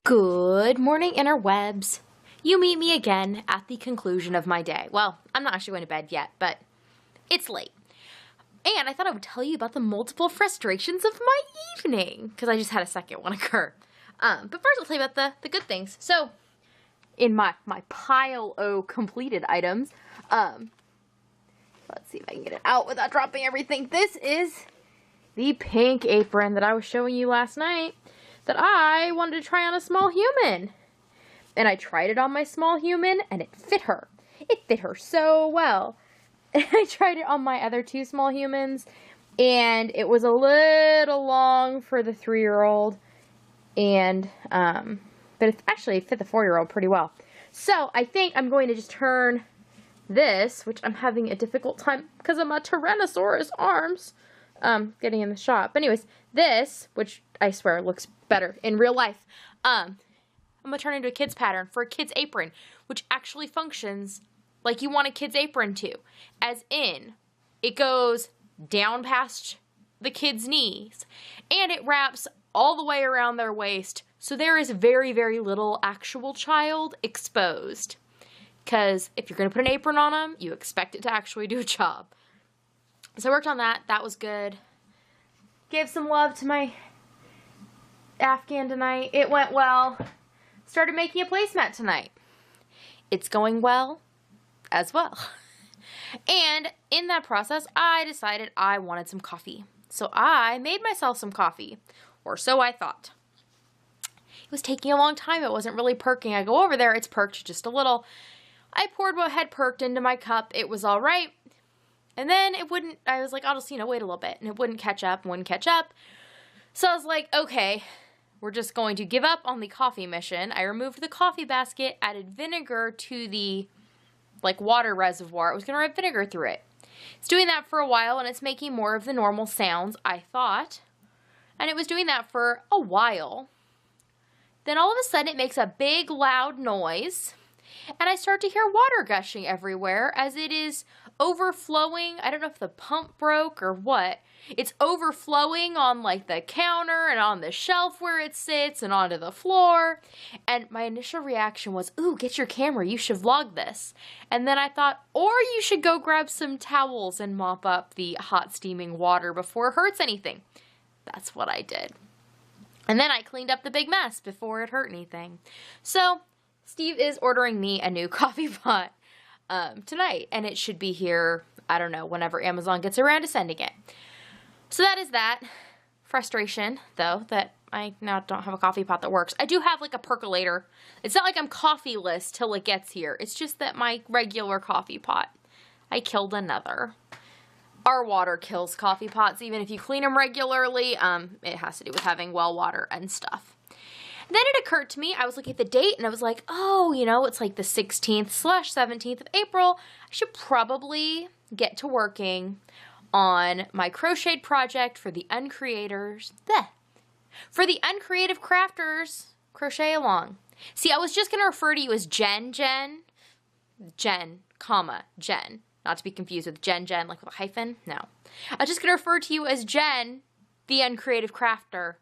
Good morning, interwebs. You meet me again at the conclusion of my day. Well, I'm not actually going to bed yet, but it's late. And I thought I would tell you about the multiple frustrations of my evening, because I just had a second one occur. But first I'll tell you about the good things. So, in my pile of completed items, let's see if I can get it out without dropping everything. This is the pink apron that I was showing you last night that I wanted to try on a small human. And I tried it on my small human, and it fit her. It fit her so well. And I tried it on my other two small humans, and it was a little long for the 3-year-old, and, but it actually fit the 4-year-old pretty well. So, I think I'm going to just turn this, which I'm having a difficult time because of my Tyrannosaurus arms, getting in the shot. But anyways, this, which I swear looks better in real life, I'm going to turn into a kid's pattern for a kid's apron, which actually functions like you want a kid's apron to. As in, it goes down past the kid's knees, and it wraps all the way around their waist, so there is very, very little actual child exposed. Because if you're going to put an apron on them, you expect it to actually do a job. So I worked on that. That was good. Gave some love to my Afghan tonight. It went well. Started making a placemat tonight. It's going well as well. And in that process, I decided I wanted some coffee. So I made myself some coffee, or so I thought. It was taking a long time. It wasn't really perking. I go over there. It's perked just a little. I poured what had perked into my cup. It was all right. And then it wouldn't, I was like, I'll just, wait a little bit. And it wouldn't catch up. So I was like, okay, we're just going to give up on the coffee mission. I removed the coffee basket, added vinegar to the, water reservoir. I was going to rub vinegar through it. It's doing that for a while, and it's making more of the normal sounds, I thought. And it was doing that for a while. Then all of a sudden, it makes a big, loud noise. And I start to hear water gushing everywhere as it is overflowing. I don't know if the pump broke or what. It's overflowing on the counter and on the shelf where it sits and onto the floor. And my initial reaction was, ooh, get your camera. You should vlog this. And then I thought, or you should go grab some towels and mop up the hot steaming water before it hurts anything. That's what I did. And then I cleaned up the big mess before it hurt anything. So Steve is ordering me a new coffee pot tonight, and it should be here, I don't know, whenever Amazon gets around to sending it. So that is that. Frustration, though, that I now don't have a coffee pot that works. I do have, a percolator. It's not like I'm coffeeless till it gets here. It's just that my regular coffee pot, I killed another. Our water kills coffee pots, even if you clean them regularly. It has to do with having well water and stuff. Then it occurred to me, I was looking at the date, and I was like, oh, it's the 16th/17th of April. I should probably get to working on my crocheted project for the uncreators, for the uncreative crafters crochet along. See, I was just going to refer to you as Jen, comma, Jen. Not to be confused with Jen, with a hyphen. No. I was just going to refer to you as Jen, the uncreative crafter.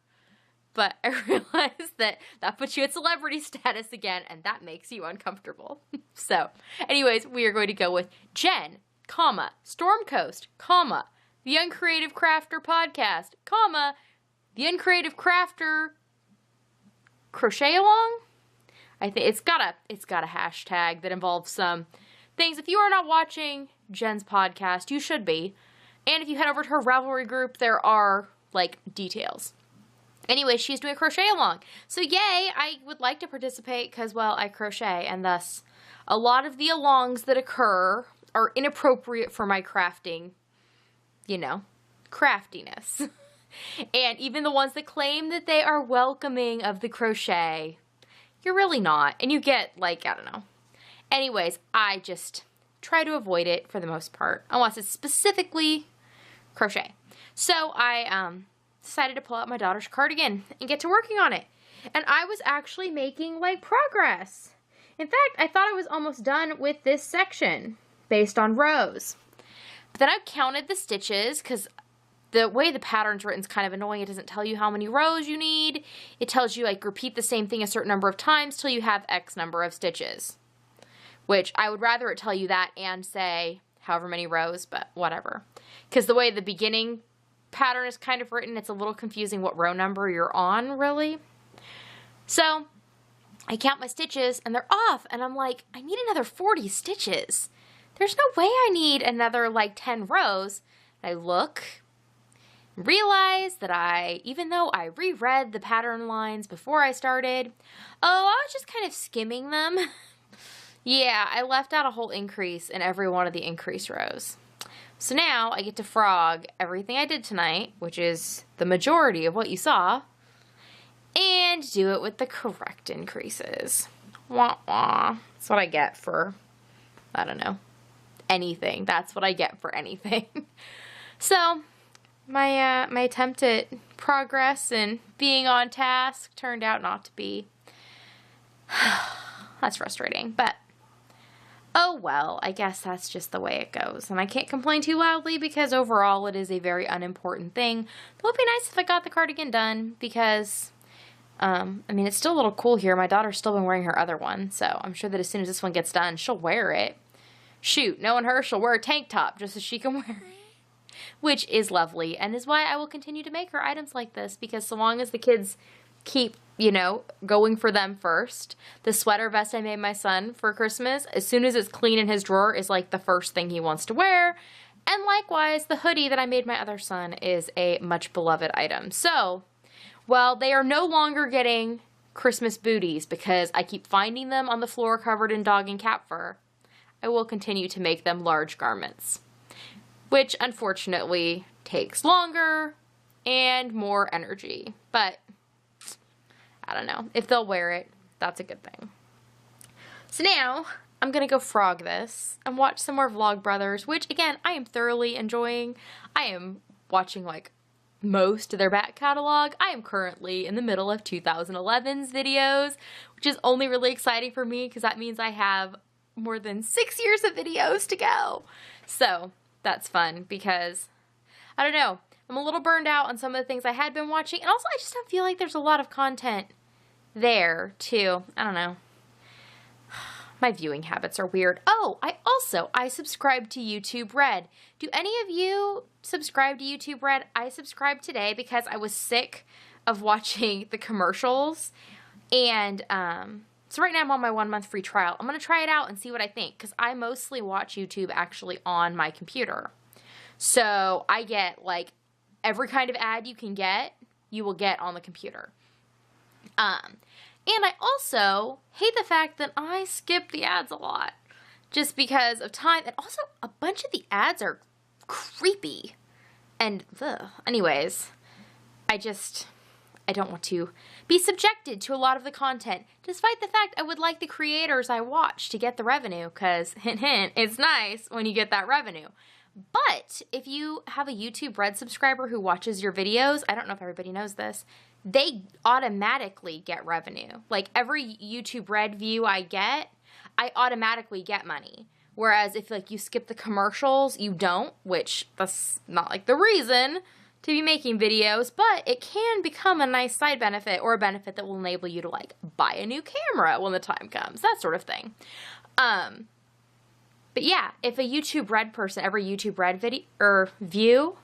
But I realized that puts you at celebrity status again, and that makes you uncomfortable. So, anyways, we are going to go with Jen, comma, Stormcoast, comma, the Uncreative Crafter Podcast, comma, the Uncreative Crafter Crochet Along? I think it's got a hashtag that involves some things. If you are not watching Jen's podcast, you should be. And if you head over to her Ravelry group, there are, details. Anyway, she's doing a crochet along. So yay, I would like to participate because, I crochet, and thus a lot of the alongs that occur are inappropriate for my crafting, craftiness. And even the ones that claim that they are welcoming of the crochet, you're really not. And you get, I don't know. Anyways, I just try to avoid it for the most part, unless it's specifically crochet. So I, decided to pull out my daughter's cardigan and get to working on it. And I was actually making, progress. In fact, I thought I was almost done with this section based on rows. But then I counted the stitches because the way the pattern's written is kind of annoying. It doesn't tell you how many rows you need. It tells you, like, repeat the same thing a certain number of times till you have X number of stitches. Which I would rather it tell you that and say however many rows, but whatever. Because the way the beginning pattern is kind of written, it's a little confusing what row number you're on, really. So I count my stitches and they're off, and I'm like, I need another 40 stitches. There's no way I need another like 10 rows. And I look, realize that even though I reread the pattern lines before I started, I was just kind of skimming them. Yeah, I left out a whole increase in every one of the increase rows. So now I get to frog everything I did tonight, which is the majority of what you saw, and do it with the correct increases. Wah wah. That's what I get for, I don't know, anything. That's what I get for anything. So my attempt at progress and being on task turned out not to be. That's frustrating, but oh well, I guess that's just the way it goes. And I can't complain too loudly because overall it is a very unimportant thing. It would be nice if I got the cardigan done because, I mean, it's still a little cool here. My daughter's still been wearing her other one, so I'm sure that as soon as this one gets done, she'll wear it. Shoot, knowing her, she'll wear a tank top just so she can wear it. Which is lovely, and is why I will continue to make her items like this, because so long as the kids keep, you know, going for them first. The sweater vest I made my son for Christmas, as soon as it's clean in his drawer, is like the first thing he wants to wear. And likewise, the hoodie that I made my other son is a much beloved item. So, well, they are no longer getting Christmas booties because I keep finding them on the floor covered in dog and cat fur. I will continue to make them large garments, which unfortunately takes longer and more energy. But I don't know. If they'll wear it, that's a good thing. So now I'm going to go frog this and watch some more Vlogbrothers, which again, I am thoroughly enjoying. I am watching like most of their back catalog. I am currently in the middle of 2011's videos, which is only really exciting for me because that means I have more than 6 years of videos to go. So that's fun because, I don't know, I'm a little burned out on some of the things I had been watching, and also I just don't feel like there's a lot of content there, too. I don't know. My viewing habits are weird. Oh, I subscribe to YouTube Red. Do any of you subscribe to YouTube Red? I subscribed today because I was sick of watching the commercials, and so right now I'm on my 1 month free trial. I'm going to try it out and see what I think, because I mostly watch YouTube actually on my computer. So I get like every kind of ad you will get on the computer. And I also hate the fact that I skip the ads a lot just because of time. And also a bunch of the ads are creepy. And anyways, I don't want to be subjected to a lot of the content, despite the fact I would like the creators I watch to get the revenue, because hint, hint, it's nice when you get that revenue. But if you have a YouTube Red subscriber who watches your videos, I don't know if everybody knows this, they automatically get revenue. Like every YouTube Red view I get, I automatically get money. Whereas if like you skip the commercials, you don't, which that's not like the reason to be making videos, but it can become a nice side benefit or a benefit that will enable you to like buy a new camera when the time comes, that sort of thing. But yeah, if a YouTube Red person, every YouTube Red video or view,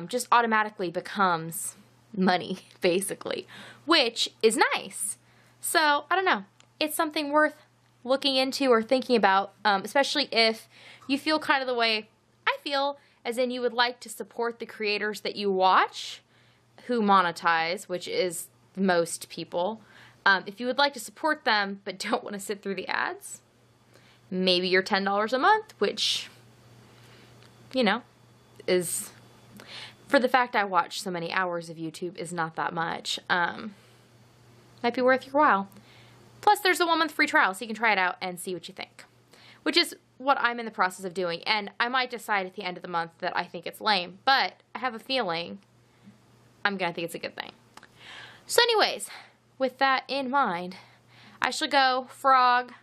just automatically becomes money, basically, which is nice. So, I don't know. It's something worth looking into or thinking about, especially if you feel kind of the way I feel, as in you would like to support the creators that you watch who monetize, which is most people. If you would like to support them but don't want to sit through the ads, maybe you're $10 a month, which, you know, is, for the fact I watch so many hours of YouTube, is not that much. Might be worth your while. Plus, there's a 1 month free trial, so you can try it out and see what you think. Which is what I'm in the process of doing. And I might decide at the end of the month that I think it's lame, but I have a feeling I'm gonna think it's a good thing. So anyways, with that in mind, I shall go frog,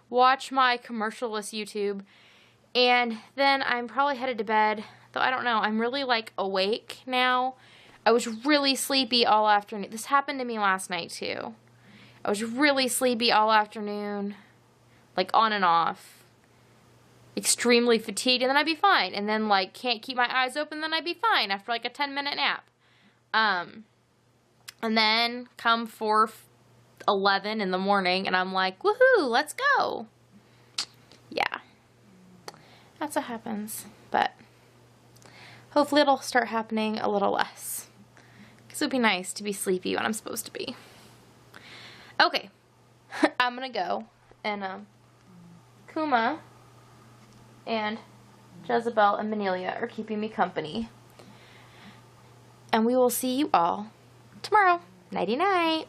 watch my commercialless YouTube, and then I'm probably headed to bed Though I don't know. I'm really, like, awake now. I was really sleepy all afternoon. This happened to me last night, too. I was really sleepy all afternoon. Like, on and off. Extremely fatigued, and then I'd be fine. And then, like, can't keep my eyes open, then I'd be fine after, like, a 10-minute nap. And then come 4:11 in the morning, and I'm like, woohoo, let's go. Yeah. That's what happens. But hopefully it'll start happening a little less. Because it would be nice to be sleepy when I'm supposed to be. Okay. I'm going to go. And Kuma and Jezebel and Manelia are keeping me company. And we will see you all tomorrow. Nighty-night.